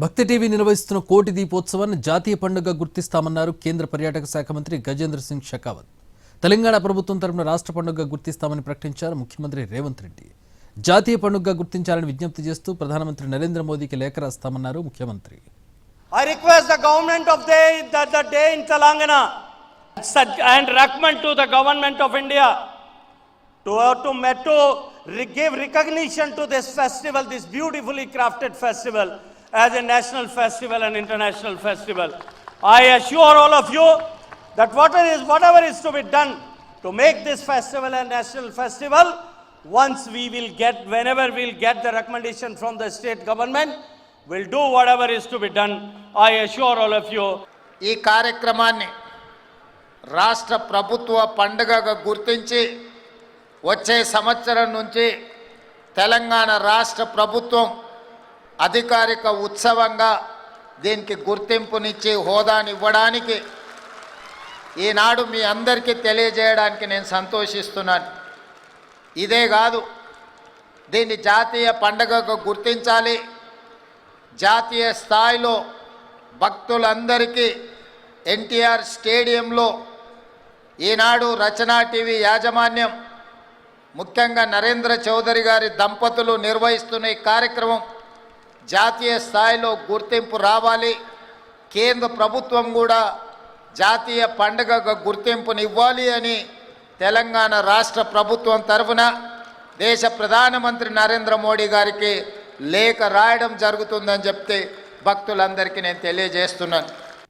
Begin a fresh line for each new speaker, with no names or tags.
భక్తి టీవీ నిర్వహిస్తున్న కోటి దీపోత్సవాన్ని జాతీయ పండుగ గుర్తిస్తామన్నారు కేంద్ర పర్యాటక శాఖ మంత్రి గజేంద్ర సింగ్ షెకావత్. తెలంగాణ ప్రభుత్వం తరపున రాష్ట్ర పండుగ గుర్తిస్తామని ప్రకటించారు ముఖ్యమంత్రి రేవంత్ రెడ్డి. జాతీయ పండుగ గుర్తించాలని విజ్ఞప్తి చేస్తూ ప్రధానమంత్రి నరేంద్ర మోదీకి లేఖ రాస్తామన్నారు ముఖ్యమంత్రి.
I request the government of the day in Telangana and recommend to the government of India to give recognition to this festival, this beautifully crafted festival, as a national festival and international festival. I assure all of you that whatever is to be done to make this festival a national festival, whenever we'll get the recommendation from the state government, we'll do whatever is to be done. I assure all of you.
ఈ కార్యక్రమాన్ని రాష్ట్ర ప్రభుత్వ పండుగగా గుర్తించి వచ్చే సంవత్సరం నుంచి తెలంగాణ రాష్ట్ర ప్రభుత్వం అధికారిక ఉత్సవంగా దీనికి గుర్తింపునిచ్చి హోదానివ్వడానికి ఈనాడు మీ అందరికీ తెలియజేయడానికి నేను సంతోషిస్తున్నాను. ఇదే కాదు, దీన్ని జాతీయ పండుగగా గుర్తించాలి. జాతీయ స్థాయిలో భక్తులందరికీ ఎన్టీఆర్ స్టేడియంలో ఈనాడు రచనా టీవీ యాజమాన్యం, ముఖ్యంగా నరేంద్ర చౌదరి గారి దంపతులు నిర్వహిస్తున్న ఈ కార్యక్రమం జాతీయ స్థాయిలో గుర్తింపు రావాలి. కేంద్ర ప్రభుత్వం కూడా జాతీయ పండుగగా గుర్తింపునివ్వాలి అని తెలంగాణ రాష్ట్ర ప్రభుత్వం తరఫున దేశ ప్రధానమంత్రి నరేంద్ర మోడీ గారికి లేఖ రాయడం జరుగుతుందని చెప్తే భక్తులందరికీ నేను తెలియజేస్తున్నాను.